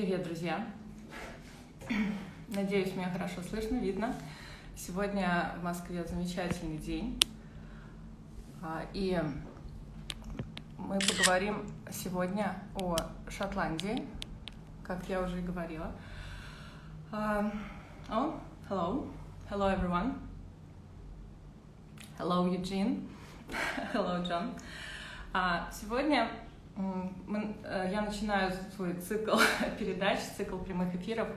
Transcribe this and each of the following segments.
Привет, друзья! Надеюсь, меня хорошо слышно, видно. Сегодня в Москве замечательный день, и мы поговорим сегодня о Шотландии, как я уже и говорила. Hello everyone. Hello, Eugene. Hello, John. Сегодня я начинаю свой цикл передач, цикл прямых эфиров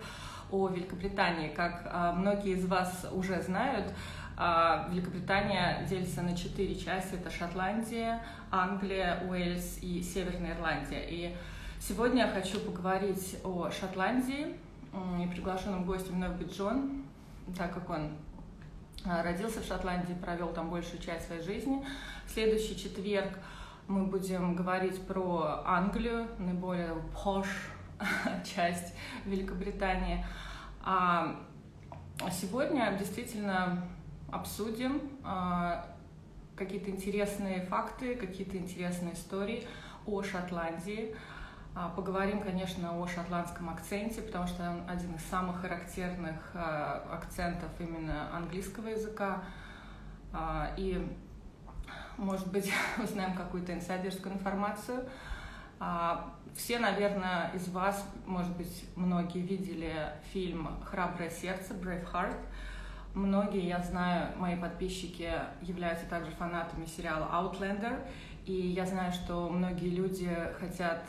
о Великобритании. Как многие из вас уже знают, Великобритания делится на 4 части. Это Шотландия, Англия, Уэльс и Северная Ирландия. И сегодня я хочу поговорить о Шотландии. И приглашенным гостем мной будет Джон, так как он родился в Шотландии, провел там большую часть своей жизни. В следующий четверг мы будем говорить про Англию, наиболее posh часть Великобритании. А сегодня действительно обсудим какие-то интересные факты, какие-то интересные истории о Шотландии. Поговорим, конечно, о шотландском акценте, потому что он один из самых характерных акцентов именно английского языка. И, может быть, узнаем какую-то инсайдерскую информацию. Все, наверное, из вас, может быть, многие видели фильм «Храброе сердце», «Brave Heart». Многие, я знаю, мои подписчики являются также фанатами сериала «Outlander». И я знаю, что многие люди хотят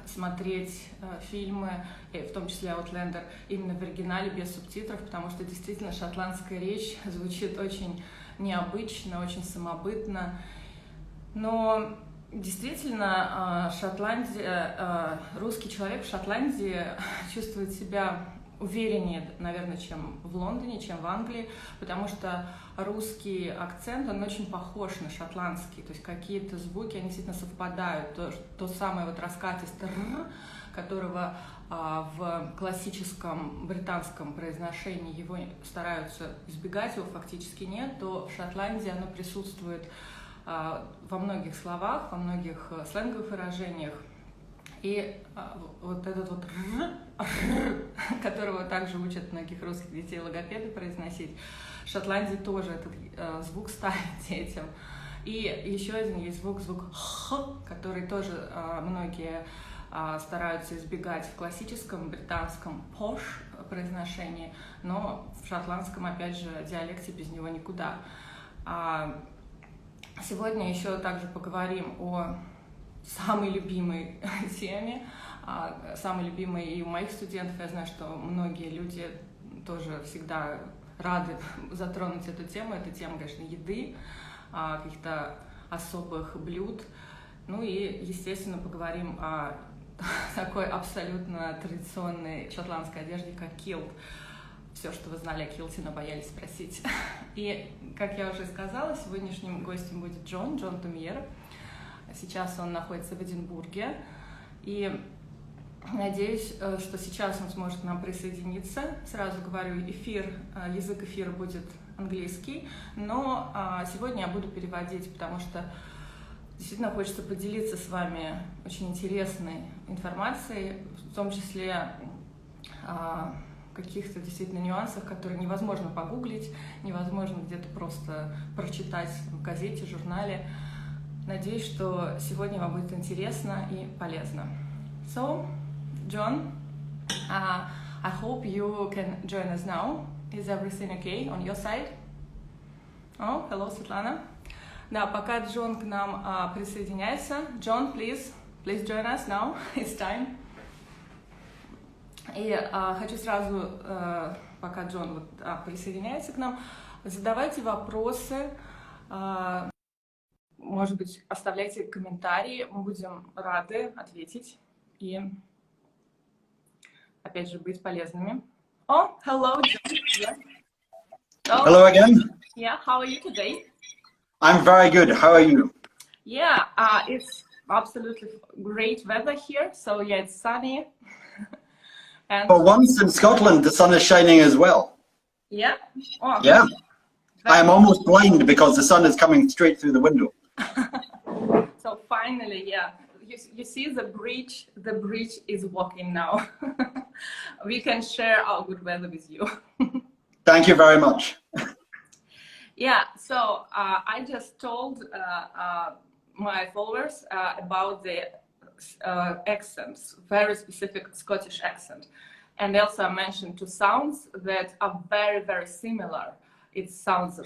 смотреть фильмы, в том числе «Outlander», именно в оригинале, без субтитров, потому что действительно шотландская речь звучит очень необычно, очень самобытно. Но действительно, русский человек в Шотландии чувствует себя увереннее, наверное, чем в Лондоне, чем в Англии, потому что русский акцент, он очень похож на шотландский, то есть какие-то звуки, они действительно совпадают. То самое вот раскатистое «р», которого в классическом британском произношении его стараются избегать, его фактически нет, то в Шотландии оно присутствует во многих словах, во многих сленговых выражениях. И вот этот вот «р», которого также учат многих русских детей логопеды произносить, в Шотландии тоже этот звук ставят детям. И еще один есть звук «х», который тоже многие стараются избегать в классическом британском «posh» произношении, но в шотландском, опять же, диалекте без него никуда. Сегодня еще также поговорим о самой любимой теме, самой любимой и у моих студентов. Я знаю, что многие люди тоже всегда рады затронуть эту тему. Это тема, конечно, еды, каких-то особых блюд. Ну и, естественно, поговорим о такой абсолютно традиционной шотландской одежде, как килт. Все, что вы знали о килте, но боялись спросить. И, как я уже сказала, сегодняшним гостем будет Джон Тумьер. Сейчас он находится в Эдинбурге, и надеюсь, что сейчас он сможет к нам присоединиться. Сразу говорю, язык эфира будет английский, но сегодня я буду переводить, потому что действительно хочется поделиться с вами очень интересной информацией, в том числе каких-то действительно нюансах, которые невозможно погуглить, невозможно где-то просто прочитать в газете, журнале. Надеюсь, что сегодня вам будет интересно и полезно. So, John, I hope you can join us now. Is everything okay on your side? Oh, hello, Светлана. Да, пока Джон к нам присоединяется. John, please join us now. It's time. И хочу сразу, пока Джон присоединяется к нам, задавайте вопросы. Может быть, оставляйте комментарии, мы будем рады ответить и, опять же, быть полезными. Oh, hello, John. Yeah. Oh, hello again. Yeah, how are you today? I'm very good. How are you? Yeah, it's absolutely great weather here. So yeah, it's sunny. And for once in Scotland, the sun is shining as well. Yeah? Oh, yeah. I am almost blind because the sun is coming straight through the window. So finally, yeah. you see the bridge. The bridge is walking now. We can share our good weather with you. Thank you very much. Yeah, so I just told my followers about the accents, very specific Scottish accent. And also I mentioned two sounds that are very, very similar. It sounds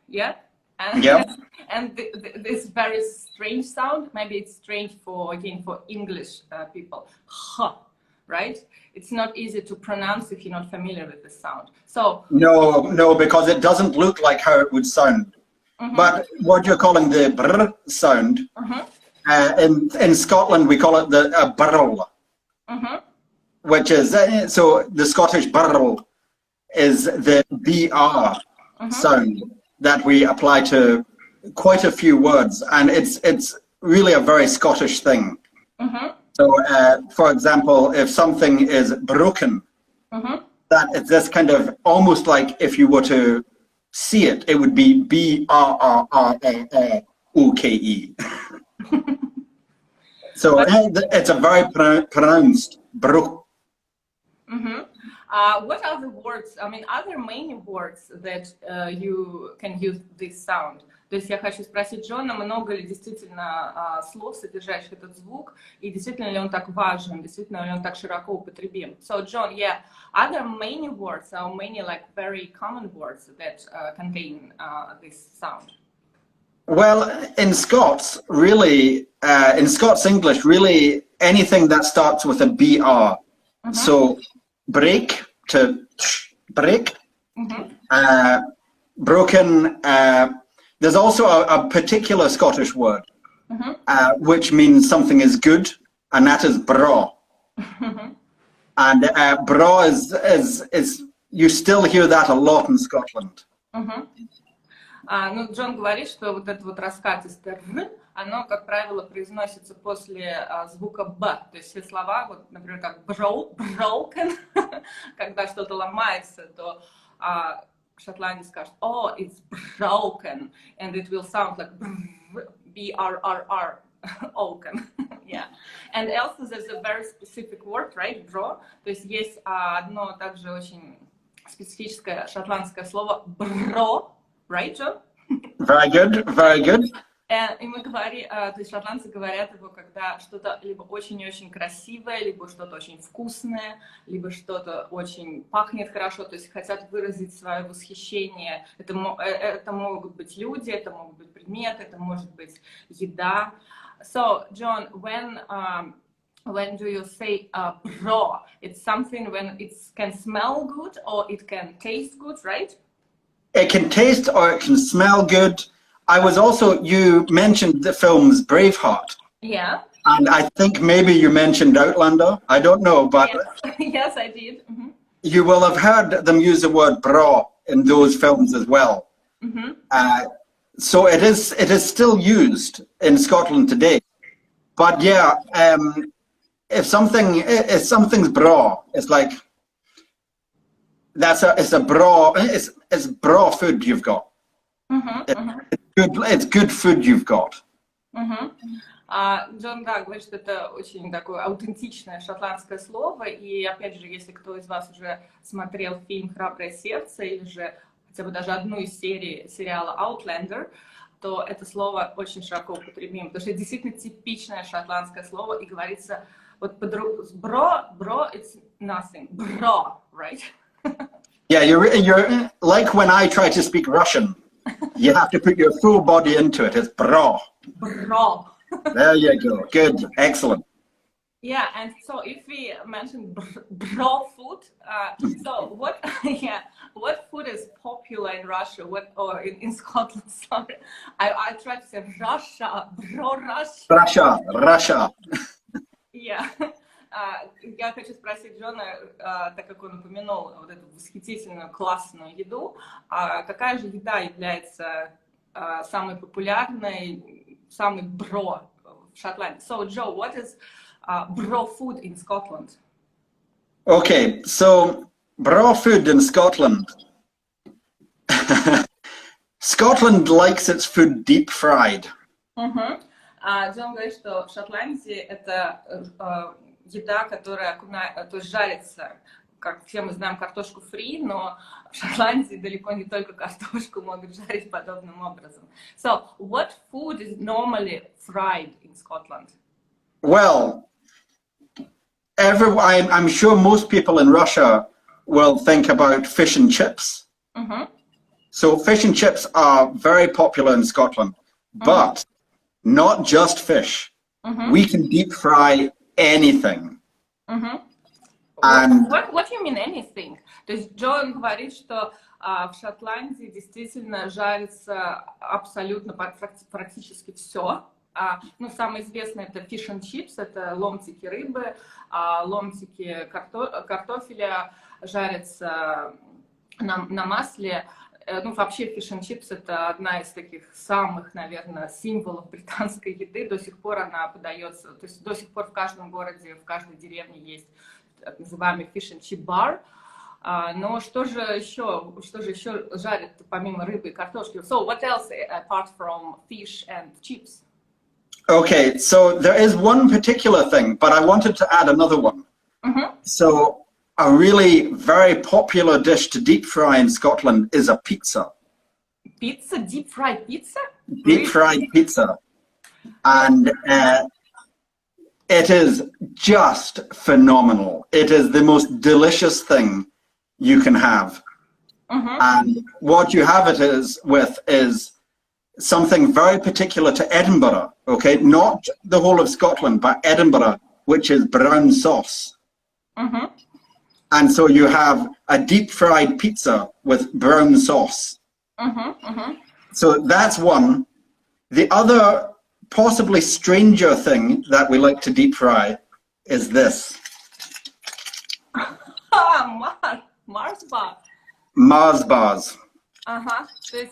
yeah, and, Yeah. and this very strange sound, maybe it's strange for English people, right? It's not easy to pronounce if you're not familiar with this sound. So no, because it doesn't look like how it would sound. But what you're calling the brr sound, in Scotland we call it the burl, which is so the Scottish burl is the br sound that we apply to quite a few words, and it's really a very Scottish thing. So, for example, if something is broken, that it's this kind of almost like if you were to see it, it would be B-R-R-R-R-O-K-E. So it's a very pronounced brook. What are the words, I mean, are there many words that you can use this sound? То есть я хочу спросить Джона, много ли действительно слов, содержащих этот звук, и действительно ли он так важен, действительно ли он так широко употребим. So, John, yeah, are there many words, or many like very common words that contain this sound? Well, in Scots, really, in Scots English, really anything that starts with a BR. So, break to break, broken. There's also a particular Scottish word, which means something is good, and that is bra. And bra is you still hear that a lot in Scotland. Ну, Джон говорит, что вот это вот раскатистое «р», оно, как правило, произносится после звука «б». То есть все слова, вот, например, как «broken», когда что-то ломается, то шотландец скажет «oh, it's broken», and it will sound like B-R-R-R, oaken. Yeah. And also there's a very specific word, right, bro? То есть есть одно также очень специфическое шотландское слово «bro», right, John? Very good, very good. И мы говорим, то есть шотландцы говорят его, когда что-то либо очень-очень красивое, либо что-то очень вкусное, либо что-то очень пахнет хорошо, то есть хотят выразить свое восхищение. Это могут быть люди, это могут быть предметы, это может быть еда. So, John, when do you say bro? It's something when it can smell good or it can taste good, right? It can taste or it can smell good. I was also, you mentioned the films Braveheart. Yeah. And I think maybe you mentioned Outlander. I don't know, but yes, yes I did. You will have heard them use the word bra in those films as well. So it is still used in Scotland today. But yeah, if something's bra, it's like it's bra food you've got. It's good food you've got. Джон, да, говорит, что это очень такое аутентичное шотландское слово, и опять же, если кто из вас уже смотрел фильм «Храброе сердце» или же хотя бы даже одну из серий сериала «Outlander», то это слово очень широко употребимо, потому что это действительно типичное шотландское слово, и говорится вот бро, it's nothing, бро, right? Yeah, you're like when I try to speak Russian, you have to put your full body into it. It's bro. Bro. There you go. Good. Excellent. Yeah, and so if we mention bro food, so what? Yeah, what food is popular in Russia? Or in Scotland? Sorry, I tried to say Russia, bro, Russia. Russia. Yeah. Я хочу спросить Джона, так как он упомянул вот эту восхитительную классную еду, какая же еда является самой популярной, самой бро в Шотландии? So, Joe, what is bro food in Scotland? Okay, so bro food in Scotland. Scotland likes its food deep fried. Джон говорит, что в Шотландии это еда, которая то есть жарится, как все мы знаем, картошку фри, но в Шотландии далеко не только картошку могут жарить подобным образом. So, what food is normally fried in Scotland? Well, I'm sure most people in Russia will think about fish and chips. So fish and chips are very popular in Scotland, but not just fish. We can deep fry anything. And what do you mean anything? То есть Джон говорит, что в Шотландии действительно жарится абсолютно практически все. Ну, самое известное это fish and chips, это ломтики рыбы, ломтики картофеля жарятся на масле. Ну, вообще fish and chips это одна из таких самых, наверное, символов британской еды. До сих пор она подается, то есть до сих пор в каждом городе, в каждой деревне есть так называемый fish and chip bar. Но что же еще жарят помимо рыбы и картошки? So what else apart from fish and chips? Okay, so there is one particular thing, but I wanted to add another one. So a really very popular dish to deep fry in Scotland is a pizza. Pizza? Deep fried pizza? Deep fried pizza. And it is just phenomenal. It is the most delicious thing you can have. And what you have it is something very particular to Edinburgh, okay? Not the whole of Scotland, but Edinburgh, which is brown sauce. And so you have a deep fried pizza with brown sauce. So that's one. The other possibly stranger thing that we like to deep fry is this. Mars bar. Mars bars.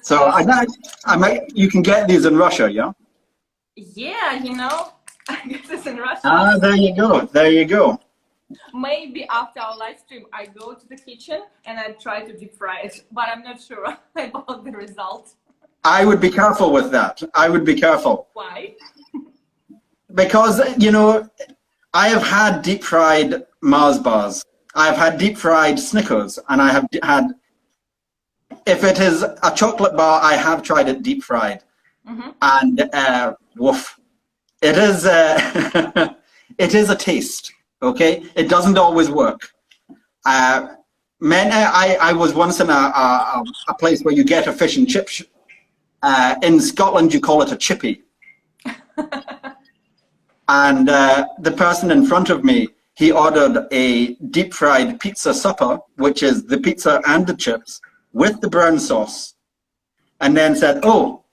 So you can get these in Russia, yeah? Yeah, you know, I guess it's in Russia. There you go. There you go. Maybe after our live stream, I go to the kitchen and I try to deep fry it, but I'm not sure about the result. I would be careful with that. I would be careful. Why? Because, you know, I have had deep fried Mars bars. I've had deep fried Snickers, and I have had, if it is a chocolate bar, I have tried it deep fried. And woof, it is it is a taste. Okay, it doesn't always work. I was once in a place where you get a fish and chip. In Scotland, you call it a chippy. And the person in front of me, he ordered a deep fried pizza supper, which is the pizza and the chips with the brown sauce, and then said, "Oh,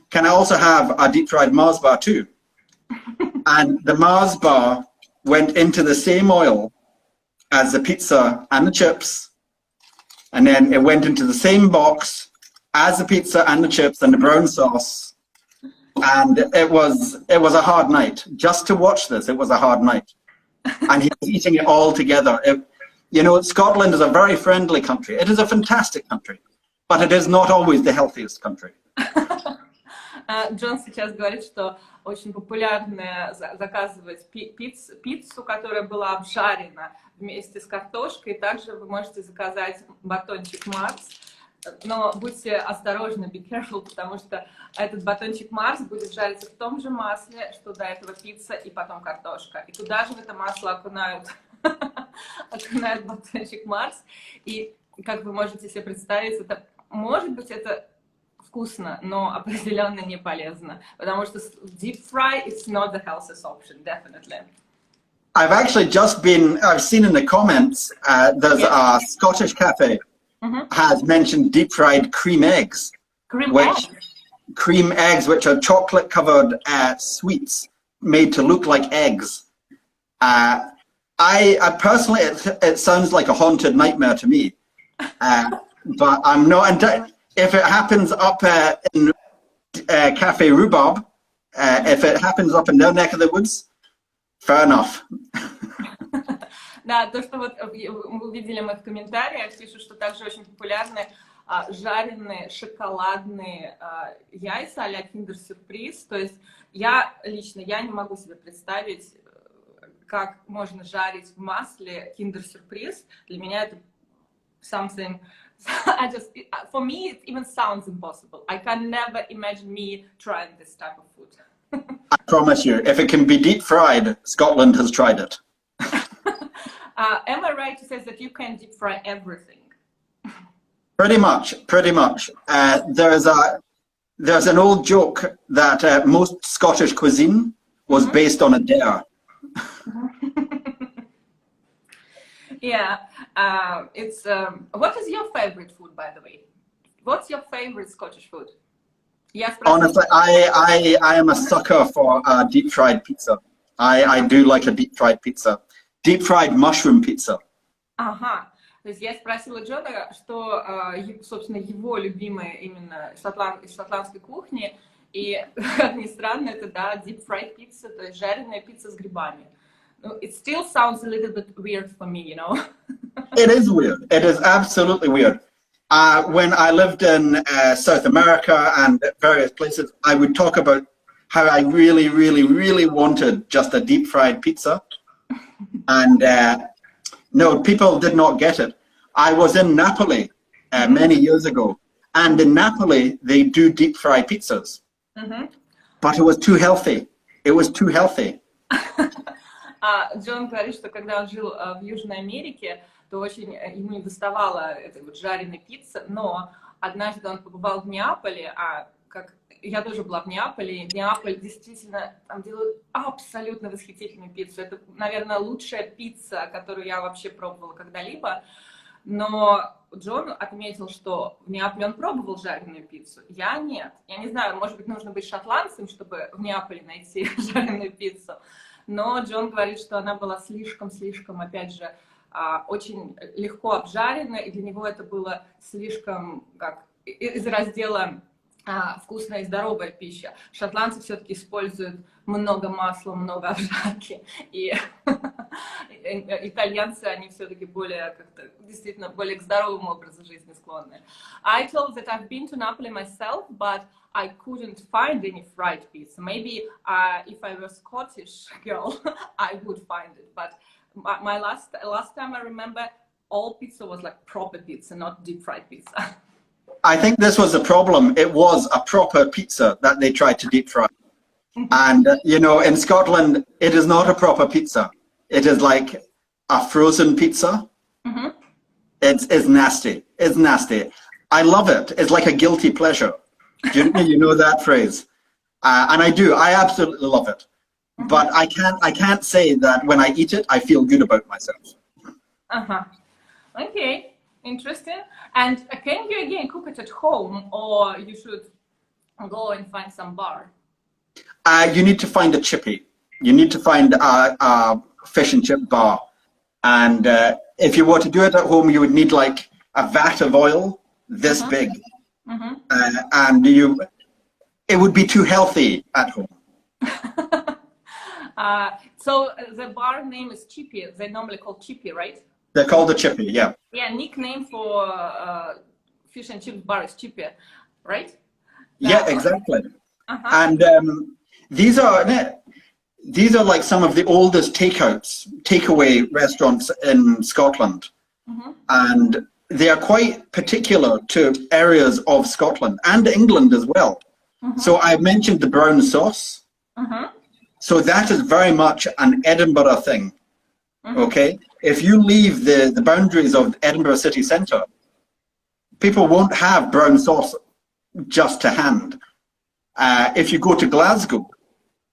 can I also have a deep fried Mars bar too?" And the Mars bar went into the same oil as the pizza and the chips, and then it went into the same box as the pizza and the chips and the brown sauce, and it was a hard night. Just to watch this, it was a hard night. And he was eating it all together. You know, Scotland is a very friendly country. It is a fantastic country, but it is not always the healthiest country. Джон сейчас говорит, что очень популярно заказывать пиццу, которая была обжарена вместе с картошкой. Также вы можете заказать батончик Марс. Но будьте осторожны, be careful, потому что этот батончик Марс будет жариться в том же масле, что до этого пицца и потом картошка. И туда же в это масло окунают батончик Марс. И, как вы можете себе представить, это, может быть, это вкусно, но определенно не полезно. Потому что deep fry is not the healthiest option, definitely. I've actually I've seen in the comments, there's a Scottish cafe has mentioned deep fried cream eggs. Cream eggs, which are chocolate covered sweets made to look like eggs. I personally, it sounds like a haunted nightmare to me. But I'm not, if it happens up in Cafe Rhubarb, if it happens up in their neck of the woods, fair enough. Да, то, что вот вы увидели мы в комментариях, пишут, что также очень популярны жареные шоколадные яйца а-ля Kinder Surprise. То есть я не могу себе представить, как можно жарить в масле киндер-сюрприз. Для меня это something, for me, it even sounds impossible. I can never imagine me trying this type of food. I promise you, if it can be deep fried, Scotland has tried it. Am I right to say that you can deep fry everything? Pretty much. There's an old joke that most Scottish cuisine was based on a dare. Yeah, it's. What is your favorite food, by the way? What's your favorite Scottish food? Yes. Honestly, I am a sucker for deep fried pizza. I do like a deep fried pizza. Deep fried mushroom pizza. Ага. То есть я спросила Джона, что, собственно, его любимое именно из шотландской кухни, и, как ни странно, это, да, deep fried pizza, то есть жареная пицца с грибами. It still sounds a little bit weird for me, you know? It is weird. It is absolutely weird. When I lived in South America and various places, I would talk about how I really, really, really wanted just a deep fried pizza. And no, people did not get it. I was in Napoli many years ago, and in Napoli, they do deep fried pizzas. But it was too healthy. It was too healthy. Джон говорит, что когда он жил в Южной Америке, то очень ему не доставало этой вот жареной пиццы, но однажды он побывал в Неаполе, я тоже была в Неаполе, и Неаполь действительно там делают абсолютно восхитительную пиццу. Это, наверное, лучшая пицца, которую я вообще пробовала когда-либо. Но Джон отметил, что в Неаполе он пробовал жареную пиццу. Я нет. Я не знаю, может быть, нужно быть шотландцем, чтобы в Неаполе найти жареную пиццу. Но Джон говорит, что она была слишком, опять же, очень легко обжарена, и для него это было слишком, как из раздела вкусная и здоровая пища. Шотландцы все-таки используют много масла, много обжарки, и итальянцы, они все-таки более, как-то, действительно, более к здоровому образу жизни склонны. I told that I've been to Napoli myself, but I couldn't find any fried pizza. Maybe if I were a Scottish girl, I would find it, but my last time I remember, all pizza was like proper pizza, not deep fried pizza. I think this was the problem. It was a proper pizza that they tried to deep fry. And, you know, in Scotland, it is not a proper pizza. It is like a frozen pizza. It's nasty. It's nasty. I love it. It's like a guilty pleasure. You know that phrase? And I do. I absolutely love it. But I can't say that when I eat it, I feel good about myself. Okay. Interesting. And can you again cook it at home, or you should go and find some bar? You need to find a chippy. You need to find a fish and chip bar. And if you were to do it at home, you would need like a vat of oil this big. And it would be too healthy at home. So the bar name is chippy. They normally call chippy, right? They're called a chippy, yeah. Yeah, nickname for fish and chip bar is chippy, right? Yeah, exactly. And these are like some of the oldest takeaway restaurants in Scotland. And they are quite particular to areas of Scotland and England as well. So I mentioned the brown sauce. So that is very much an Edinburgh thing. Okay, if you leave the boundaries of Edinburgh city centre, people won't have brown sauce just to hand. If you go to Glasgow,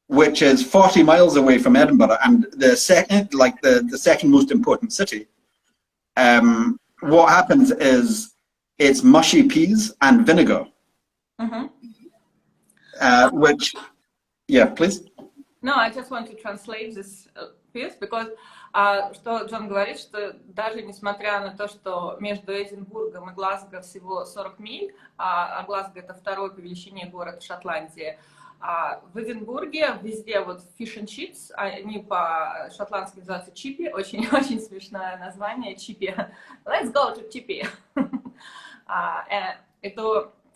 which is 40 miles away from Edinburgh and the second most important city, what happens is it's mushy peas and vinegar. Which, yeah, please. No, I just want to translate this piece because что Джон говорит, что даже несмотря на то, что между Эдинбургом и Глазго всего 40 миль, а Глазго это второй по величине город в Шотландии, в Эдинбурге везде вот fish and chips, они по-шотландски называются чипи, очень смешное название, чипи. Let's go to чипи.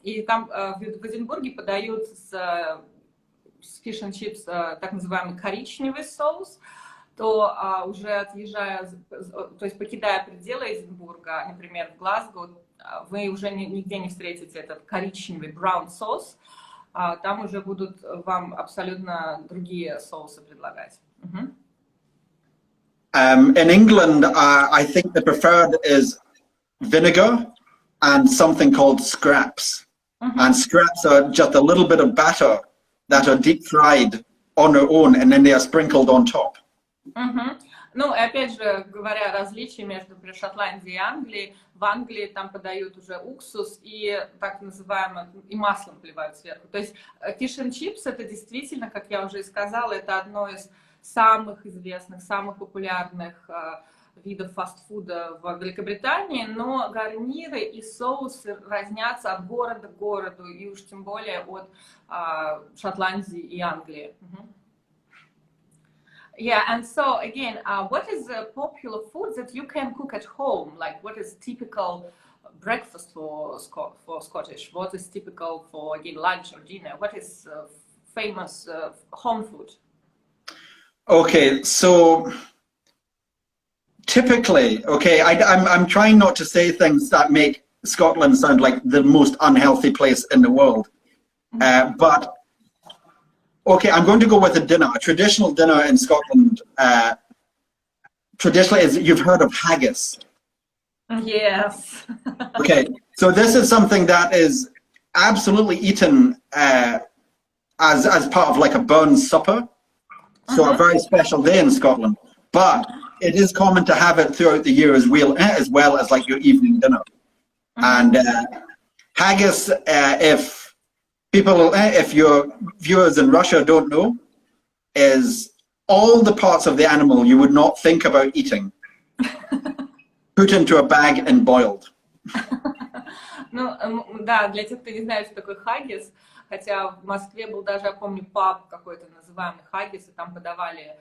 И там в Эдинбурге подают с fish and chips, так называемый коричневый соус, то уже отъезжая, то есть покидая пределы Эдинбурга, например, в Глазго, вы уже нигде не встретите этот коричневый brown соус, там уже будут вам абсолютно другие соусы предлагать. In England, I think the preferred is vinegar and something called scraps. And scraps are just a little bit of batter that are deep fried on their own, and then they are sprinkled on top. Ну, и опять же, говоря о различии между Шотландией и Англией, в Англии там подают уже уксус и так называемое, и маслом поливают сверху. То есть fish and chips это действительно, как я уже и сказала, это одно из самых известных, самых популярных видов фастфуда в Великобритании, но гарниры и соусы разнятся от города к городу, и уж тем более от Шотландии и Англии. Yeah, and so again, what is the popular food that you can cook at home? Like, what is typical breakfast for Scottish? What is typical for, again, lunch or dinner? What is famous home food? Okay, so typically, okay, I'm trying not to say things that make Scotland sound like the most unhealthy place in the world, but okay, I'm going to go with a dinner. A traditional dinner in Scotland, traditionally, is, you've heard of haggis. Yes. Okay, so this is something that is absolutely eaten as part of like a burn supper. So a very special day in Scotland. But it is common to have it throughout the year as well as like your evening dinner. And haggis, if your viewers in Russia don't know, is all the parts of the animal you would not think about eating, put into a bag and boiled. Ну, да, для тех, кто не знает, что такое хаггис, хотя в Москве был даже, я помню, паб какой-то называемый хаггис, и там подавали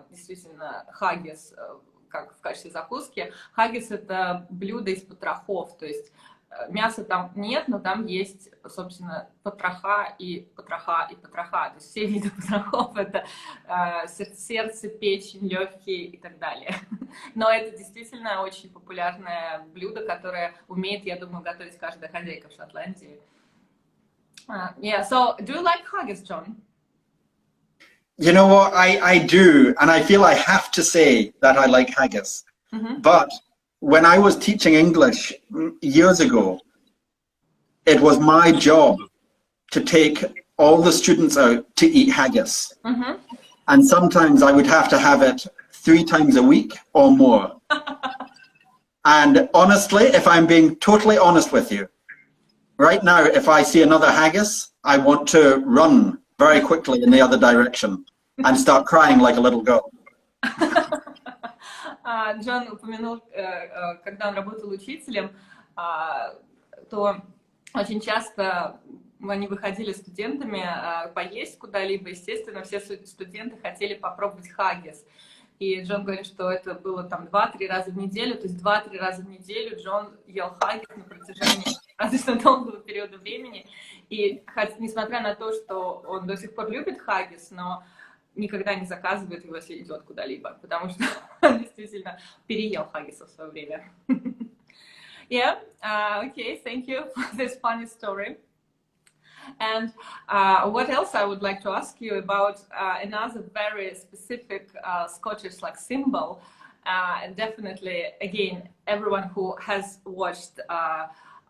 действительно хаггис как в качестве закуски. Хаггис — это блюдо из потрохов, то есть мяса там нет, но там есть, собственно, потроха и потроха и потроха. То есть все виды потрохов — это сердце, печень, легкие и так далее. Но это действительно очень популярное блюдо, которое умеет, я думаю, готовить каждая хозяйка в Шотландии. Yeah, so do you like haggis, John? You know what, I do, and I feel I have to say that I like haggis. But when I was teaching English years ago, it was my job to take all the students out to eat haggis. And sometimes I would have to have it 3 times a week or more. And honestly, if I'm being totally honest with you, right now, if I see another haggis, I want to run very quickly in the other direction and start crying like a little girl. Джон упомянул, когда он работал учителем, то очень часто они выходили студентами поесть куда-либо. Естественно, все студенты хотели попробовать хаггис. И Джон говорит, что это было там 2-3 раза в неделю. То есть 2-3 раза в неделю Джон ел хаггис на протяжении достаточно долгого периода времени. И несмотря на то, что он до сих пор любит хаггис, но никогда не заказывает его, если идет куда-либо, потому что он действительно переел хаггиса в свое время. Yeah, okay, thank you for this funny story. And what else I would like to ask you about another very specific Scottish like symbol, and definitely again everyone who has watched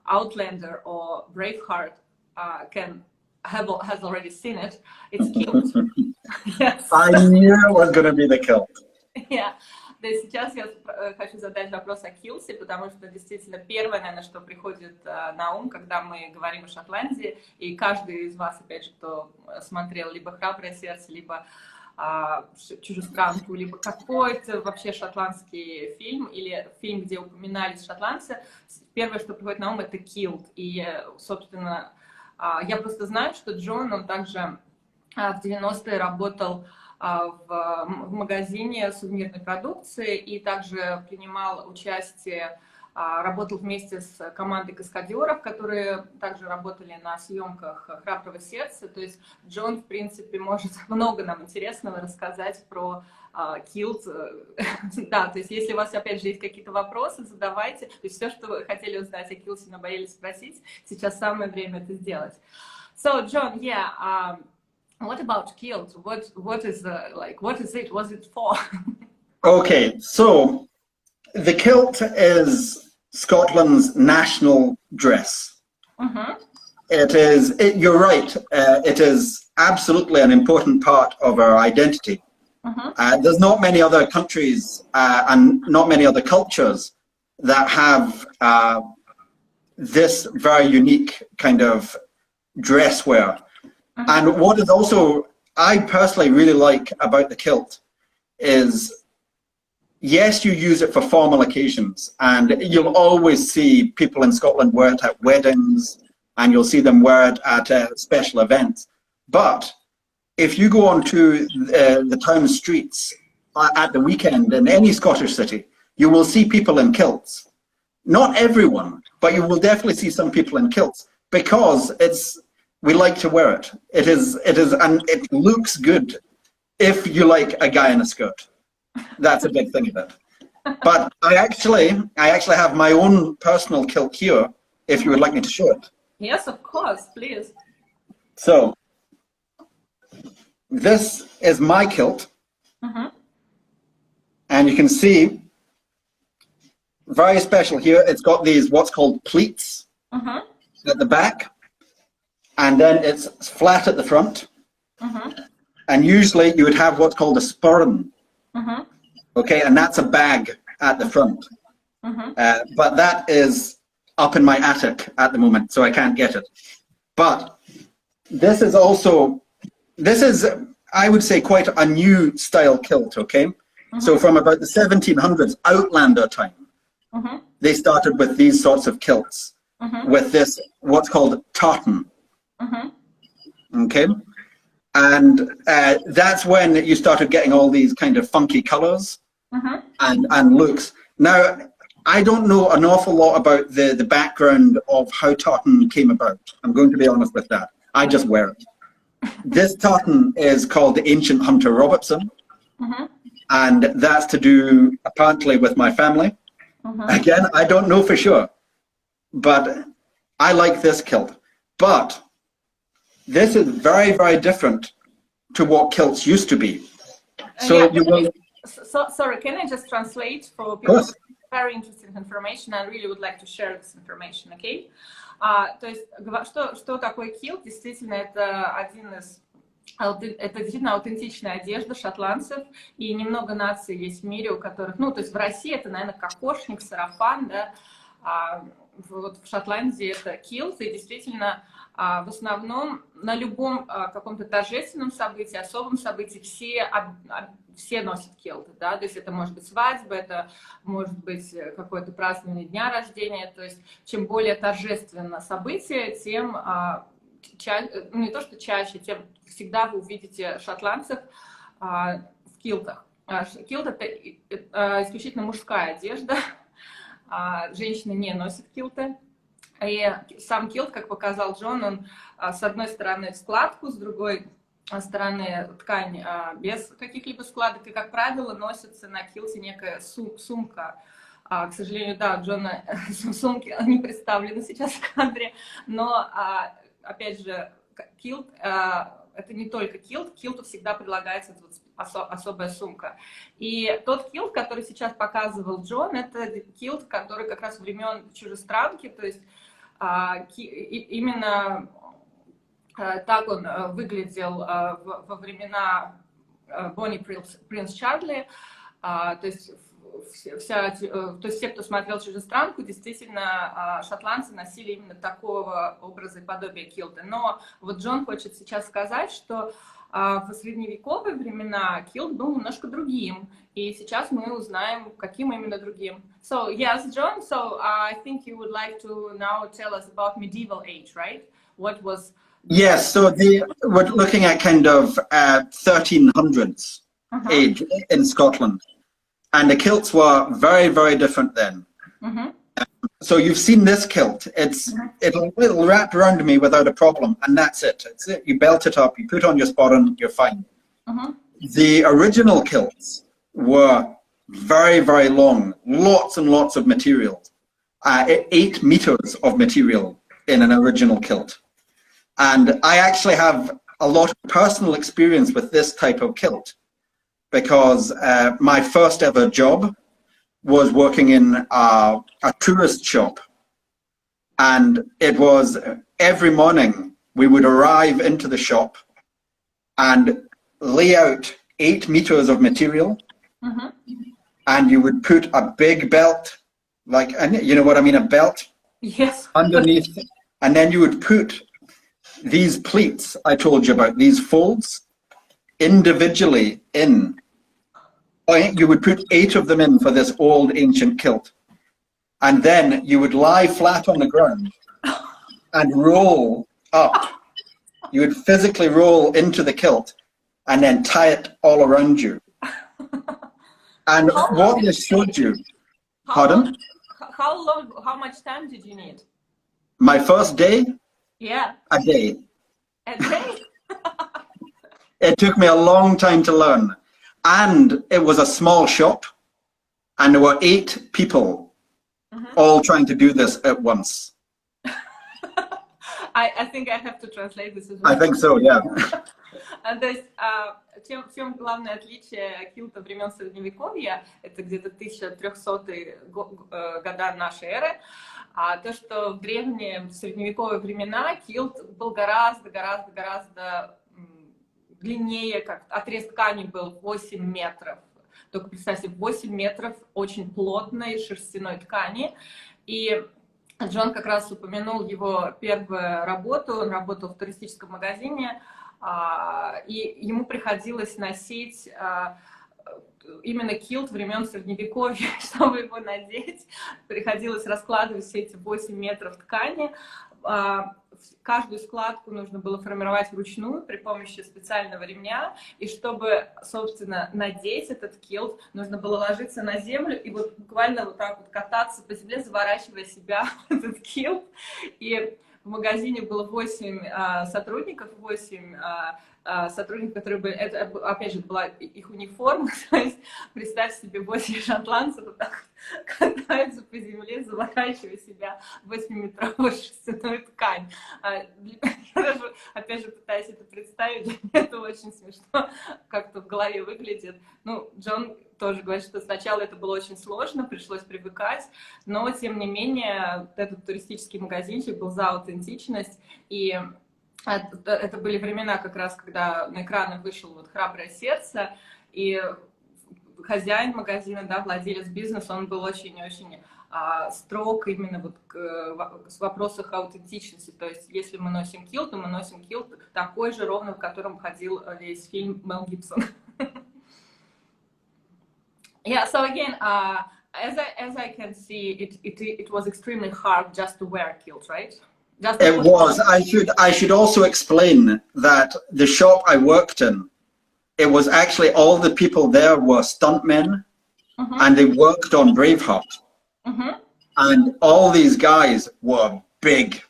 Outlander or Braveheart has already seen it. It's kilt. Yes. I knew it was going to be the kilt. Yeah. Да, сейчас я хочу задать вопрос о килте, потому что действительно первое, наверное, что приходит на ум, когда мы говорим о Шотландии, и каждый из вас, опять же, кто смотрел либо «Храброе сердце», либо «Чужестранку», либо какой-то вообще шотландский фильм, или фильм, где упоминались шотландцы, первое, что приходит на ум, это килт. И, собственно, я просто знаю, что Джон, он также в 90-е работал в магазине сувенирной продукции и также принимал участие работал вместе с командой каскадеров, которые также работали на съемках «Храброго сердца». То есть Джон, в принципе, может много нам интересного рассказать про килт. Да, то есть если у вас, опять же, есть какие-то вопросы, задавайте. То есть все, что вы хотели узнать о килте, но боялись спросить, сейчас самое время это сделать. So, John, yeah, what about kilt? What is what is it? What's it for? Okay, so the kilt is Scotland's national dress. You're right, it is absolutely an important part of our identity. There's not many other countries and not many other cultures that have this very unique kind of dress wear. And what is also, I personally really like about the kilt is, yes, you use it for formal occasions, and you'll always see people in Scotland wear it at weddings, and you'll see them wear it at special events. But if you go onto the town streets at the weekend in any Scottish city, you will see people in kilts. Not everyone, but you will definitely see some people in kilts, because we like to wear it. It is, and it looks good if you like a guy in a skirt. That's a big thing of it. But I actually have my own personal kilt here, if you would like me to show it. Yes, of course, please. So, this is my kilt. And you can see, very special here, it's got these what's called pleats at the back. And then it's flat at the front. And usually you would have what's called a sporran. Okay, and that's a bag at the front. But that is up in my attic at the moment, so I can't get it. But this is also, I would say, quite a new style kilt, okay? So from about the 1700s, Outlander time, they started with these sorts of kilts, with this, what's called tartan. Okay, and that's when you started getting all these kind of funky colors and looks. Now, I don't know an awful lot about the background of how tartan came about. I'm going to be honest with that. I just wear it. This tartan is called the Ancient Hunter Robertson, and that's to do apparently with my family. Again, I don't know for sure, but I like this kilt. But this is very, very different to what kilts used to be. So yeah, you will... sorry, can I just translate for people? Very interesting information. I really would like to share this information, okay? То есть, что такое килт? Действительно, это действительно аутентичная одежда шотландцев, и немного наций есть в мире, у которых, ну, то есть в России это, наверное, кокошник, сарафан, да, вот в Шотландии это килт, и действительно в основном на любом каком-то торжественном событии, особом событии все носят килты, да, то есть это может быть свадьба, это может быть какое-то празднование дня рождения, то есть чем более торжественно событие, тем ну, не то что чаще, тем всегда вы увидите шотландцев в килтах. Килт это исключительно мужская одежда, женщины не носят килты. И сам килт, как показал Джон, он с одной стороны в складку, с другой стороны ткань без каких-либо складок. И, как правило, носится на килте некая сумка. К сожалению, да, у Джона сумки не представлены сейчас в кадре. Но, опять же, килт это не только килт. К килту всегда прилагается особая сумка. И тот килт, который сейчас показывал Джон, это килт, который как раз времен чужестранки, то есть именно так он выглядел во времена Бонни Принц Чарли, то есть все, кто смотрел «Чужестранку», действительно, шотландцы носили именно такого образа и подобия килта. Но вот Джон хочет сейчас сказать, что в средневековые времена килт был немножко другим, и сейчас мы узнаем, каким именно другим. So, yes, John, so I think you would like to now tell us about medieval age, right? What was... Yes, so we're looking at kind of 1300s age in Scotland. And the kilts were very, very different then. So you've seen this kilt. It'll wrap around me without a problem, and that's it. It's it. You belt it up, you put on your sporran, you're fine. The original kilts were very, very long, lots and lots of material, 8 meters of material in an original kilt. And I actually have a lot of personal experience with this type of kilt because my first ever job was working in a tourist shop. And it was every morning we would arrive into the shop and lay out 8 meters of material. And you would put a big belt, like, you know what I mean, a belt? Yes. Underneath. And then you would put these pleats I told you about, these folds, individually in. You would put 8 of them in for this old ancient kilt. And then you would lie flat on the ground and roll up. You would physically roll into the kilt and then tie it all around you. And what this showed you, pardon? How long, how much time did you need? My first day? Yeah. A day. A day? It took me a long time to learn. And it was a small shop, and there were 8 people all trying to do this at once. I think I have to translate this as well. I think so, yeah. То есть, в чем главное отличие килта времен Средневековья, это где-то 1300-е года нашей эры, а то, что в древние средневековые времена килт был гораздо длиннее, как отрез ткани был 8 метров. Только представьте, 8 метров очень плотной шерстяной ткани. И Джон как раз упомянул его первую работу. Он работал в туристическом магазине, и ему приходилось носить именно килт времен Средневековья, чтобы его надеть. Приходилось раскладывать все эти 8 метров ткани. Каждую складку нужно было формировать вручную при помощи специального ремня. И чтобы, собственно, надеть этот килт, нужно было ложиться на землю и вот буквально вот так вот кататься по земле, заворачивая себя в этот килт. И в магазине было 8 сотрудников, 8 сотрудников, которые были, это, опять же, была их униформа, то есть представь себе 8 шотландцев вот так катаются по земле, заворачивая себя в 8-метровую шерстяную ткань. Я даже, опять же, пытаюсь это представить, для меня это очень смешно, как-то в голове выглядит. Ну, Джон тоже говорит, что сначала это было очень сложно, пришлось привыкать, но, тем не менее, этот туристический магазинчик был за аутентичность, и это были времена как раз, когда на экраны вышел вот «Храброе сердце», и хозяин магазина, да, владелец бизнеса, он был очень-очень строг именно вот в вопросах аутентичности. То есть, если мы носим килт, то мы носим килт такой же, ровно в котором ходил весь фильм Мел Гибсон. Yeah, so again, as I can see, it was extremely hard just to wear a kilt, right? It was. I should also explain that the shop I worked in, it was actually all the people there were stuntmen, and they worked on Braveheart. And all these guys were big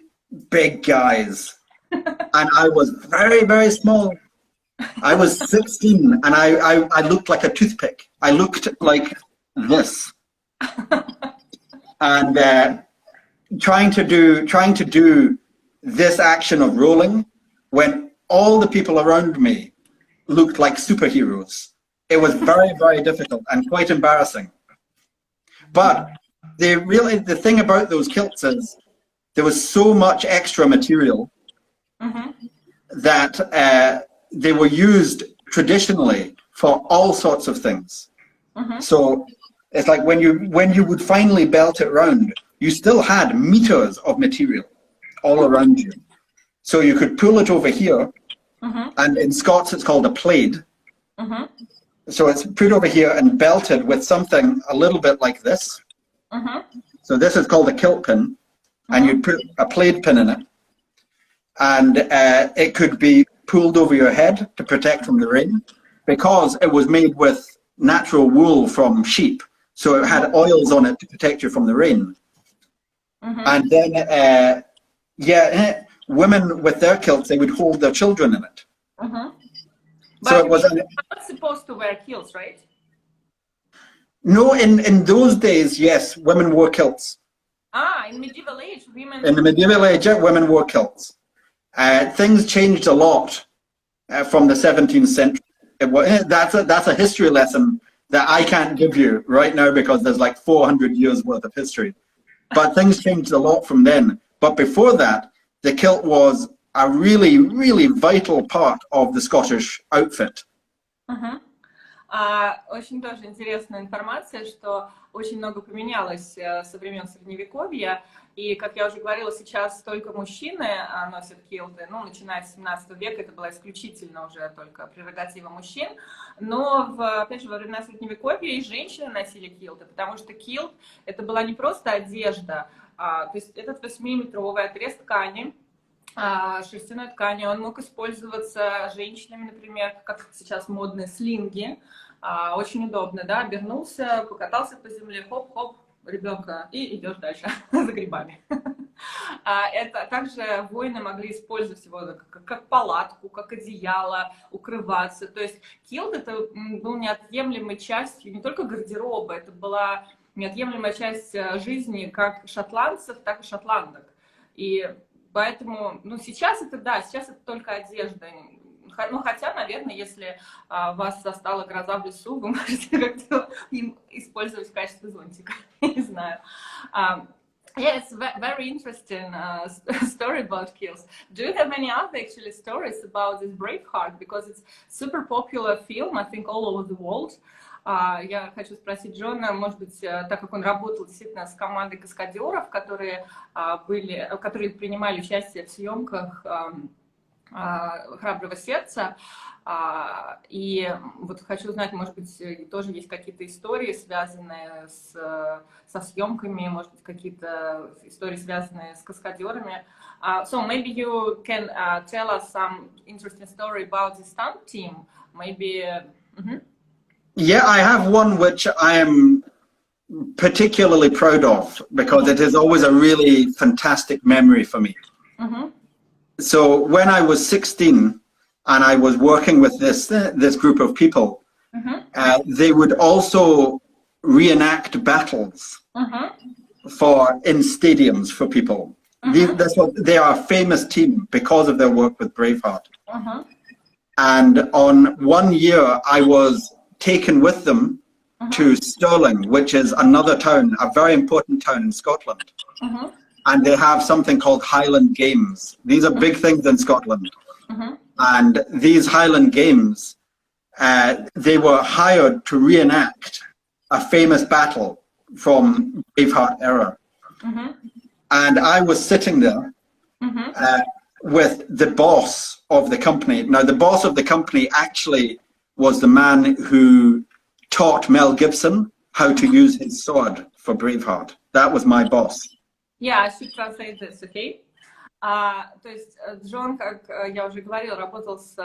guys. And I was very, very small. I was 16 and I looked like a toothpick. I looked like this. And trying to do this action of rolling when all the people around me looked like superheroes. It was very, very difficult and quite embarrassing. But the thing about those kilts is there was so much extra material that they were used traditionally for all sorts of things. So it's like when you would finally belt it round, you still had meters of material all around you. So you could pull it over here, and in Scots it's called a plaid. So it's put over here and belted with something a little bit like this. So this is called a kilt pin, and you put a plaid pin in it. And it could be pulled over your head to protect from the rain, because it was made with natural wool from sheep. So it had oils on it to protect you from the rain. And then, women with their kilts, they would hold their children in it. But So it was you're not supposed to wear kilts, right? no, in those days, yes, women wore kilts. In medieval age, women... In the medieval age, women wore kilts. Things changed a lot from the 17th century. That's a history lesson that I can't give you right now because there's like 400 years worth of history. But things changed a lot from then. But before that, the kilt was a really, really vital part of the Scottish outfit. Очень тоже интересная информация, что очень много поменялось со времен Средневековья. И, как я уже говорила, сейчас только мужчины носят килты. Ну, начиная с 17 века это была исключительно уже только прерогатива мужчин. Но, опять же, во времена Средневековья и женщины носили килты, потому что килт это была не просто одежда, то есть этот 8-метровый отрез ткани, шерстяной ткани, он мог использоваться женщинами, например, как сейчас модные слинги. Очень удобно, да, обернулся, покатался по земле, хоп-хоп, ребенка, и идешь дальше за грибами. Это также воины могли использовать его как палатку, как одеяло, укрываться. То есть килт это был неотъемлемой частью не только гардероба, это была неотъемлемая часть жизни как шотландцев, так и шотландок. И поэтому, ну, сейчас это, да, сейчас это только одежда. Ну, хотя, наверное, если вас застала гроза в лесу, вы можете как-то им использовать в качестве зонтика. Не знаю. Yeah, it's a very interesting story about kilts. Do you have any other actually stories about this Braveheart? Because it's super popular film, I think, all over the world. Я хочу спросить Джона, может быть, так как он работал действительно с командой каскадеров, которые принимали участие в съемках «Храброго сердца», и вот хочу узнать, может быть, тоже есть какие-то истории, связанные со съемками, может быть, какие-то истории, связанные с каскадерами. So maybe you can tell us some interesting story about the stunt team, maybe. Yeah, I have one which I am particularly proud of because it is always a really fantastic memory for me. So when I was 16 and I was working with this group of people, they would also reenact battles in stadiums for people. They are a famous team because of their work with Braveheart. And on one year I was taken with them to Stirling, which is another town, a very important town in Scotland. And they have something called Highland Games. These are big things in Scotland. And these Highland Games, they were hired to reenact a famous battle from Braveheart era. And I was sitting there with the boss of the company. Now, the boss of the company actually was the man who taught Mel Gibson how to use his sword for Braveheart. That was my boss. Yeah, I should translate this, okay? То есть Джон, как я уже говорила, работал с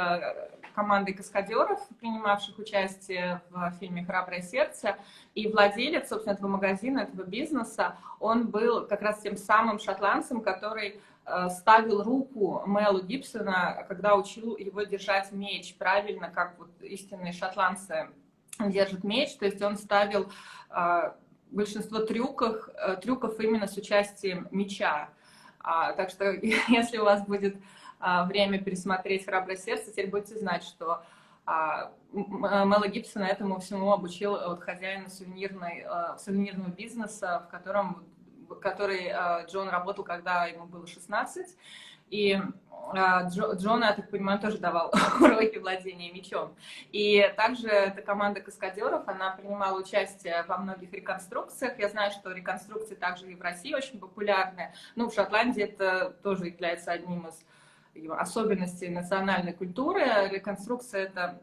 командой каскадеров, принимавших участие в фильме «Храброе сердце», и владелец, собственно, этого магазина, этого бизнеса, он был как раз тем самым шотландцем, который ставил руку Мелу Гибсона, когда учил его держать меч правильно, как вот истинные шотландцы держат меч, то есть он ставил большинство трюков именно с участием меча. Так что, если у вас будет время пересмотреть «Храброе сердце», теперь будете знать, что Мела Гибсона этому всему обучил вот хозяина сувенирного бизнеса, в который Джон работал, когда ему было 16. И Джон, я так понимаю, тоже давал уроки владения мечом. И также эта команда каскадеров, она принимала участие во многих реконструкциях. Я знаю, что реконструкции также и в России очень популярны. Ну, в Шотландии это тоже является одним из особенностей национальной культуры. Реконструкция это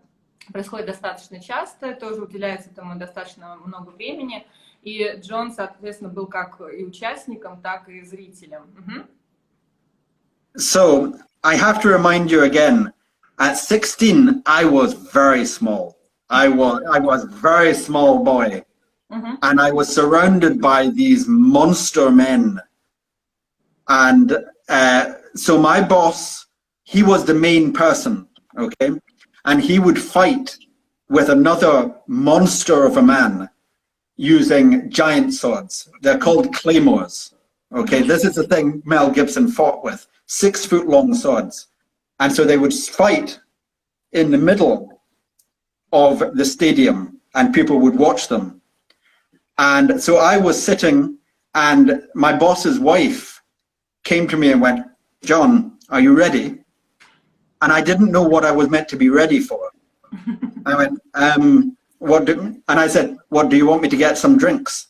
происходит достаточно часто, тоже уделяется этому достаточно много времени. И Джон, соответственно, был как и участником, так и зрителем. So, I have to remind you again, at 16, I was very small. I was a very small boy. And I was surrounded by these monster men And so my boss, he was the main person, okay? And he would fight with another monster of a man using giant swords. They're called claymores, okay? This is the thing Mel Gibson fought with, 6-foot-long swords. And so they would fight in the middle of the stadium and people would watch them. And so I was sitting and my boss's wife came to me and went, "John, are you ready?" And I didn't know what I was meant to be ready for. I went, and I said, "What, do you want me to get some drinks?"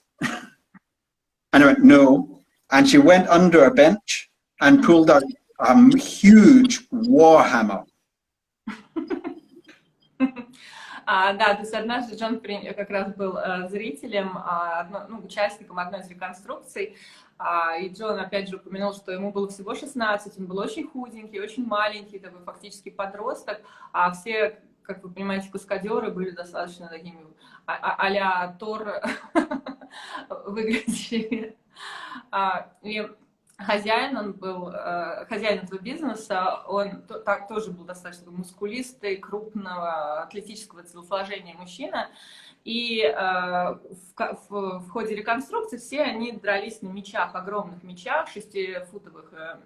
And I went, "No." And she went under a bench and pulled out a huge war hammer. Да, то есть однажды Джон как раз был зрителем, участником одной из реконструкций, и Джон опять же упомянул, что ему было всего 16, он был очень худенький, очень маленький, такой фактически подросток, а все, как вы понимаете, каскадеры были достаточно такими а-ля Тор выглядящими. И хозяин, он был, хозяин этого бизнеса, он тоже был достаточно мускулистый, крупного, атлетического телосложения мужчина. И в ходе реконструкции все они дрались на мечах, огромных мечах, 6-футовых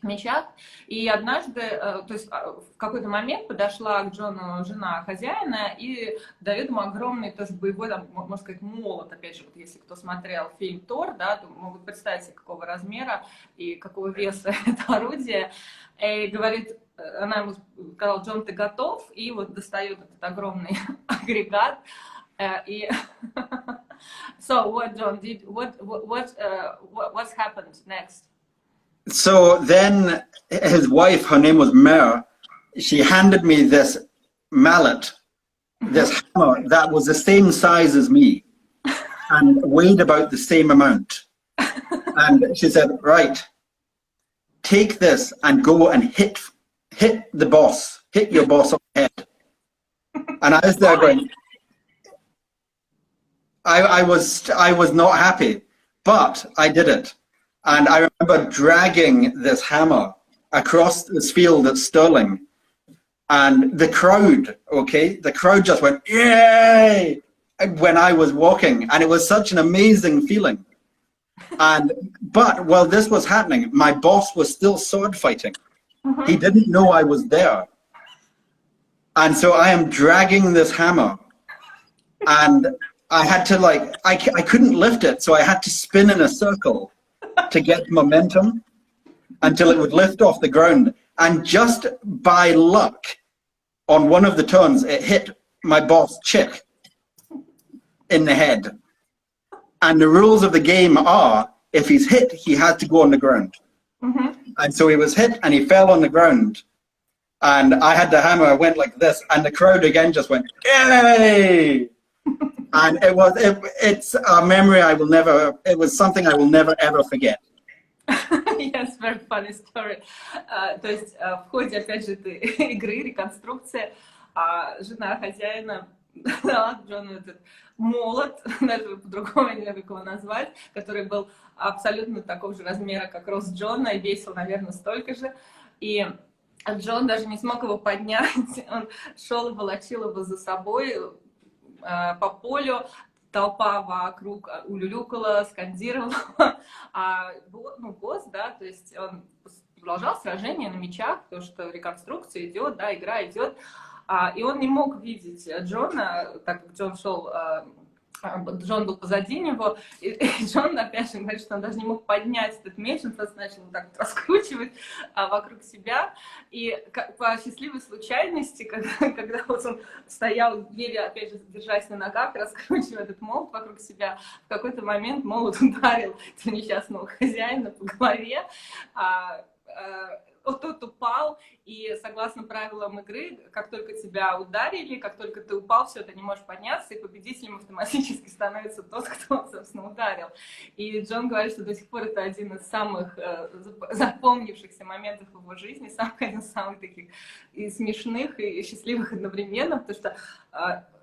мечах. И однажды, то есть в какой-то момент подошла к Джону жена хозяина и дает ему огромный тоже боевой, там, можно сказать, молот. Опять же, вот если кто смотрел фильм «Тор», да, то могут представить себе, какого размера и какого веса это орудие. И говорит, она ему сказала: "Джон, ты готов?" И вот достает этот огромный агрегат. И so what, John, what's happened next? So then his wife, her name was Mer, she handed me this mallet, this hammer that was the same size as me and weighed about the same amount. And she said, "Right, take this and go and hit the boss, hit your boss on the head." And I was there going, I was not happy, but I did it. And I remember dragging this hammer across this field at Stirling, and the crowd, okay, the crowd just went, "Yay!" when I was walking, and it was such an amazing feeling. But while this was happening, my boss was still sword fighting. He didn't know I was there. And so I am dragging this hammer, and I had to I couldn't lift it, so I had to spin in a circle to get momentum until it would lift off the ground. And just by luck, on one of the turns, it hit my boss chick in the head. And the rules of the game are, if he's hit, he had to go on the ground. And so he was hit and he fell on the ground. And I had the hammer, I went like this, and the crowd again just went, "Yay!" And it's a memory it was something I will never ever forget. Yes, very funny story. То есть в ходе, опять же, этой игры, реконструкции, жена хозяина дала Джону этот молот, даже по-другому не знаю, как его назвать, который был абсолютно такого же размера, как рост Джона, и весил, наверное, столько же. И Джон даже не смог его поднять, он шел и волочил его за собой по полю, толпа вокруг улюлюкала, скандировала, босс, да, то есть он продолжал сражение на мечах, то, что реконструкция идет, да, игра идет, и он не мог видеть Джона, так как Джон был позади него, и Джон, опять же, говорит, что он даже не мог поднять этот меч, он просто начал так вот раскручивать вокруг себя, и по счастливой случайности, когда вот он стоял, еле, опять же, держась на ногах, раскручивая этот молот вокруг себя, в какой-то момент молот ударил этого несчастного хозяина по голове, вот тот упал, и согласно правилам игры, как только тебя ударили, как только ты упал, все, ты не можешь подняться, и победителем автоматически становится тот, кто, собственно, ударил. И Джон говорит, что до сих пор это один из самых запомнившихся моментов в его жизни, один из самых таких и смешных, и счастливых одновременно, потому что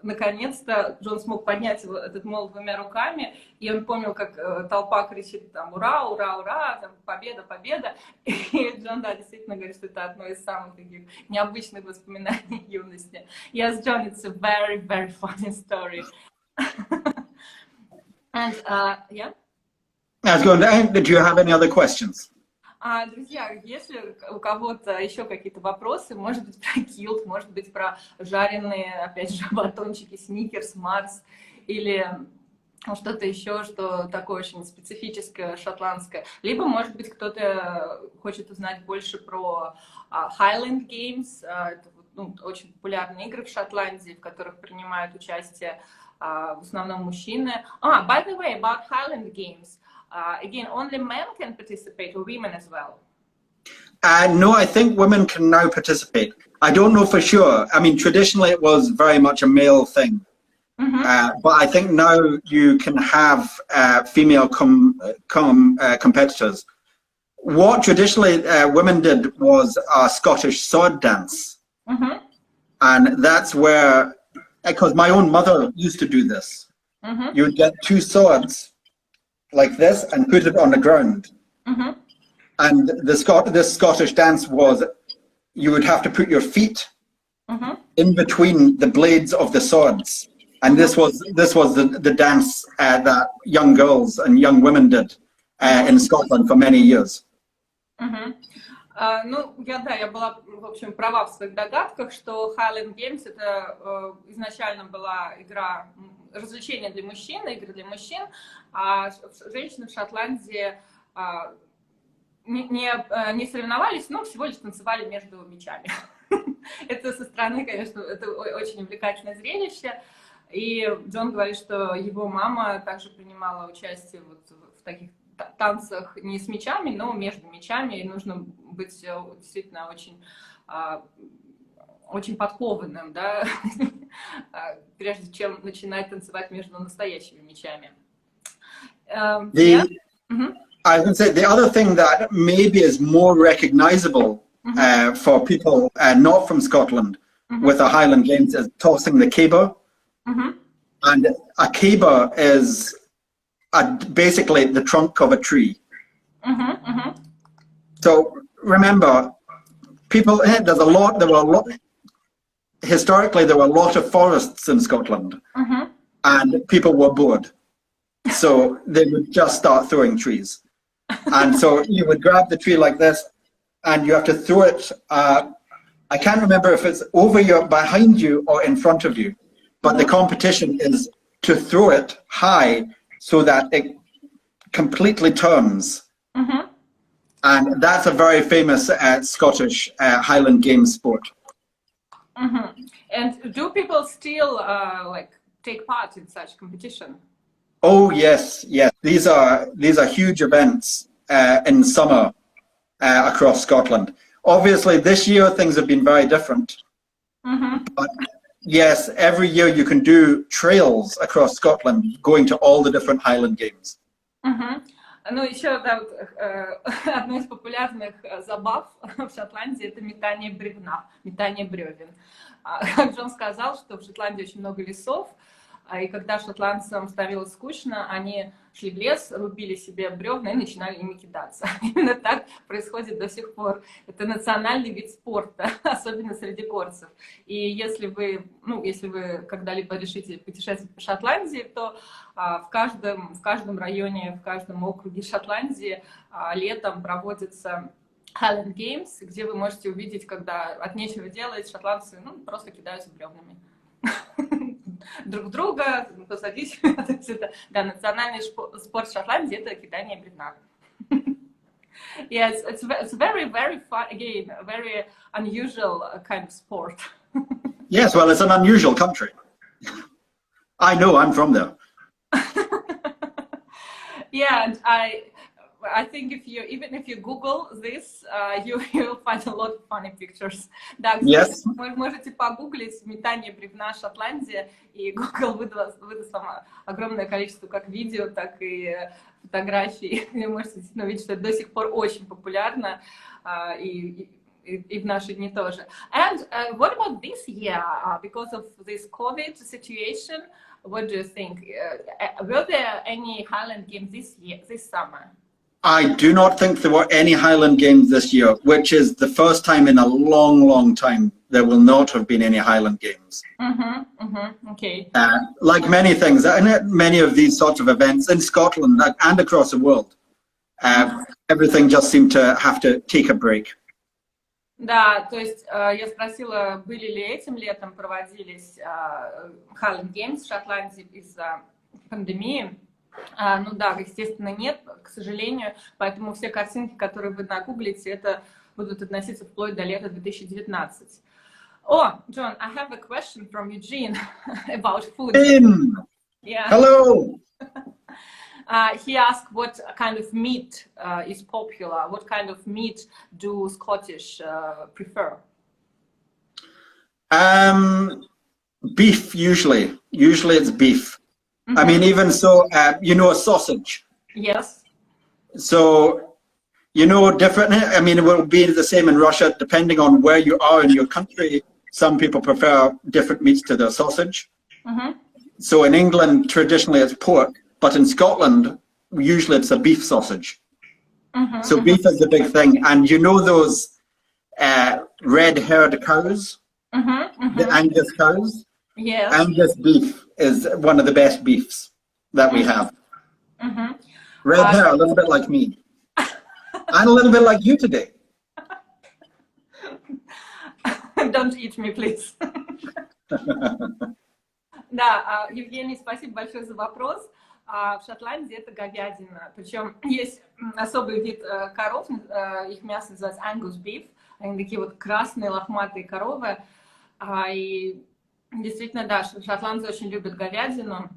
наконец-то Джон смог поднять этот молот двумя руками, и он помнил, как толпа кричит там «Ура, ура, ура!», там, «Победа, победа!». И Джон, да, действительно говорит, что это одно из самых таких необычных воспоминаний юности. Yes, John, it's a very, very funny story. And, yeah? I was going to, do you have any other questions? Друзья, если у кого-то еще какие-то вопросы, может быть, про килт, может быть, про жареные, опять же, батончики, сникерс, марс, или что-то еще, что такое очень специфическое, шотландское. Либо, может быть, кто-то хочет узнать больше про Highland Games, это, очень популярные игры в Шотландии, в которых принимают участие в основном мужчины. By the way, about Highland Games. Again, only men can participate, or women as well? No, I think women can now participate. I don't know for sure. I mean, traditionally it was very much a male thing. But I think now you can have female competitors. What traditionally women did was a Scottish sword dance. And that's where, because my own mother used to do this. You would get two swords like this and put it on the ground. And this Scottish dance was, you would have to put your feet in between the blades of the swords. And this was the dance that young girls and young women did in Scotland for many years. Ну, я была, в общем, права в своих догадках, что Highland Games это изначально была игра, развлечение для мужчин, игры для мужчин, а женщины в Шотландии не соревновались, но всего лишь танцевали между мячами. Это со стороны, конечно, это очень увлекательное зрелище. И Джон говорит, что его мама также принимала участие вот в таких танцах не с мячами, но между мячами, и нужно быть действительно очень подкованным, да, прежде чем начинать танцевать между настоящими мячами. I would say the other thing that maybe is more recognizable for people not from Scotland with the Highland Games is tossing the caber. And a caber is basically the trunk of a tree. So remember, historically there were a lot of forests in Scotland, and people were bored. So they would just start throwing trees. And so you would grab the tree like this, and you have to throw it. I can't remember if it's behind you or in front of you, but the competition is to throw it high so that it completely turns. And that's a very famous Scottish Highland Games sport. And do people still take part in such competition? Oh yes, yes. These are huge events in summer across Scotland. Obviously, this year things have been very different. But yes, every year you can do trails across Scotland, going to all the different Highland Games. Ну, еще, да, одно из популярных забав в Шотландии – это метание бревна, метание бревен. Как Джон сказал, что в Шотландии очень много лесов, и когда шотландцам становилось скучно, они шли в лес, рубили себе бревна и начинали ими кидаться. Именно так происходит до сих пор. Это национальный вид спорта, особенно среди горцев. И если вы когда-либо решите путешествовать по Шотландии, то в каждом районе, в каждом округе Шотландии летом проводятся Highland Games, где вы можете увидеть, когда от нечего делать шотландцы просто кидаются бревнами друг друга, посадить. Да, национальный спорт Шотландии – это кидание бревна. Yes, it's very, very fun, again, a very unusual kind of sport. Yes, well, it's an unusual country. I know, I'm from there. Yeah, and I think even if you Google this, you'll find a lot of funny pictures. Да, Yes. вы можете погуглить метание бревна Шотландия, и Google выдаст вам огромное количество как видео, так и фотографий. Вы можете действительно увидеть, что это до сих пор очень популярно, и в наши дни тоже. And what about this year? Because of this COVID situation, what do you think? Were there any Highland Games this summer? I do not think there were any Highland Games this year, which is the first time in a long, long time there will not have been any Highland Games. Okay. Like many things, and many of these sorts of events in Scotland and across the world, everything just seemed to have to take a break. Да, то есть я спросила, были ли этим летом проводились Highland Games в Шотландии из-за пандемии. Ну да, естественно, нет, к сожалению. Поэтому все картинки, которые вы нагуглите, это будут относиться вплоть до лета 2019. Oh, John, I have a question from Eugene about food. Yeah. Hello. He asked what kind of meat is popular. What kind of meat do Scottish prefer? Beef, usually. Usually it's beef. I mean, even so, you know, a sausage. Yes. So, you know, different. I mean, it will be the same in Russia, depending on where you are in your country. Some people prefer different meats to their sausage. So in England, traditionally it's pork. But in Scotland, usually it's a beef sausage. So beef is the big thing. And you know those red-haired cows? The Angus cows? Yes. Angus beef is one of the best beefs that we have. Red hair, a little bit like me. And a little bit like you today. Don't eat me, please. Да, Евгений, спасибо большое за вопрос. В Шотландии это говядина. Причем есть особый вид коров, их мясо называется Angus beef. Они такие вот красные лохматые коровы. И действительно, да, шотландцы очень любят говядину.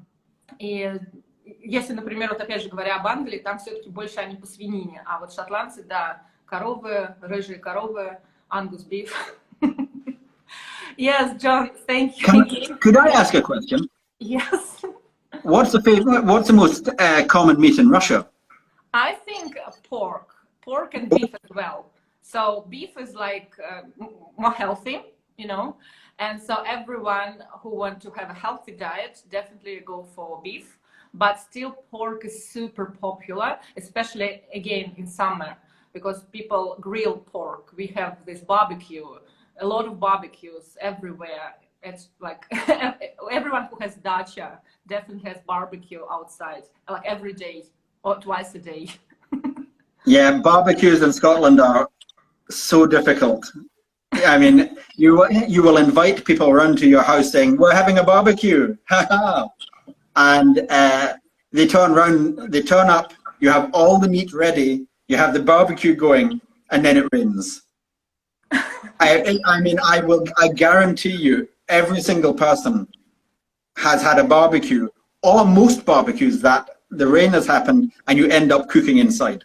И если, например, вот опять же говоря об Англии, там все-таки больше они по свинине. А вот шотландцы, да, коровы, рыжие коровы, Angus beef. Yes, John, thank you. Could I ask a question? Yes. What's the most common meat in Russia? I think pork and beef as well. So beef is like more healthy, you know, and so everyone who wants to have a healthy diet definitely go for beef. But still, pork is super popular, especially again in summer, because people grill pork. We have this barbecue, a lot of barbecues everywhere. It's like everyone who has dacha definitely has barbecue outside, like every day or twice a day. Yeah, barbecues in Scotland are so difficult. I mean, you will invite people around to your house saying, "We're having a barbecue," and they turn around, they turn up. You have all the meat ready. You have the barbecue going, and then it rains. I mean, I guarantee you, every single person has had a barbecue, or most barbecues, that the rain has happened and you end up cooking inside.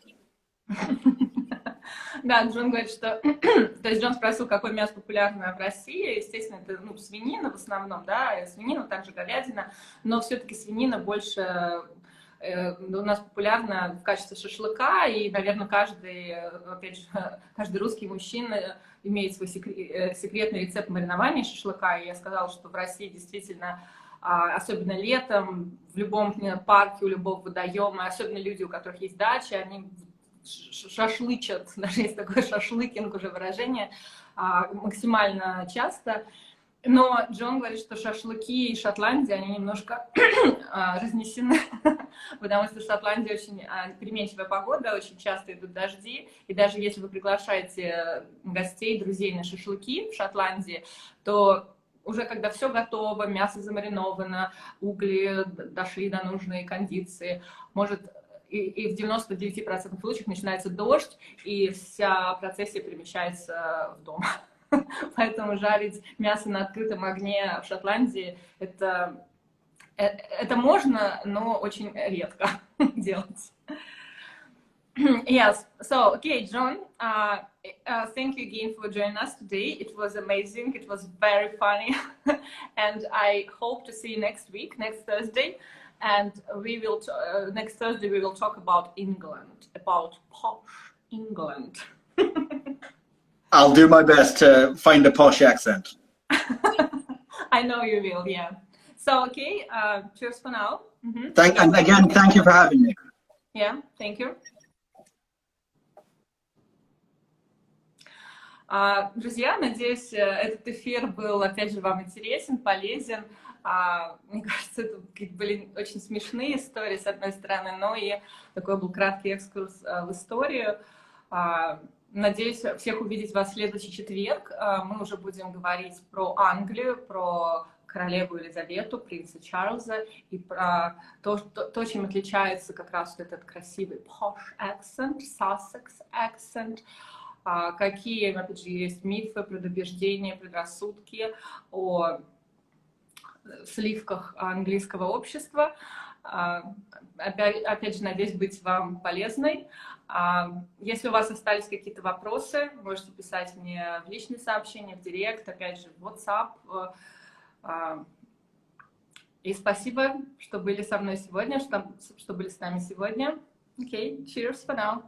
Да, Джон говорит, что... То есть Джон спросил, какое мясо популярно в России. Естественно, это свинина в основном, да, свинина, также говядина, но все-таки свинина больше у нас популярна в качестве шашлыка, и, наверное, опять же, каждый русский мужчина имеет свой секретный рецепт маринования шашлыка, и я сказала, что в России действительно, особенно летом, в любом парке, у любого водоема, особенно люди, у которых есть дача, они шашлычат, даже есть такое шашлыкинг уже выражение, максимально часто. Но Джон говорит, что шашлыки и Шотландия, они немножко разнесены, потому что в Шотландии очень переменчивая погода, очень часто идут дожди, и даже если вы приглашаете гостей, друзей на шашлыки в Шотландии, то уже когда все готово, мясо замариновано, угли дошли до нужной кондиции, может, и в 99% случаев начинается дождь, и вся процессия перемещается в дом. Поэтому жарить мясо на открытом огне в Шотландии это можно, но очень редко делать. Yes. So, okay, John, thank you again for joining us today. It was amazing. It was very funny. And I hope to see you next week, next Thursday. And we will, next Thursday, we will talk about England, about posh England. I'll do my best to find a posh accent. I know you will, yeah. So, okay, cheers for now. And again, thank you for having me. Yeah, thank you. Друзья, надеюсь, этот эфир был, опять же, вам интересен, полезен. Мне кажется, это были очень смешные истории, с одной стороны, но и такой был краткий экскурс в историю. Надеюсь, всех увидеть вас в следующий четверг. Мы уже будем говорить про Англию, про королеву Елизавету, принца Чарльза и про то, чем отличается как раз вот этот красивый posh accent, Sussex accent. Какие, опять же, есть мифы, предубеждения, предрассудки о сливках английского общества. Опять же, надеюсь быть вам полезной. Если у вас остались какие-то вопросы, можете писать мне в личные сообщения, в директ, опять же, в WhatsApp. И спасибо, что были со мной сегодня, что были с нами сегодня. Okay, cheers for now.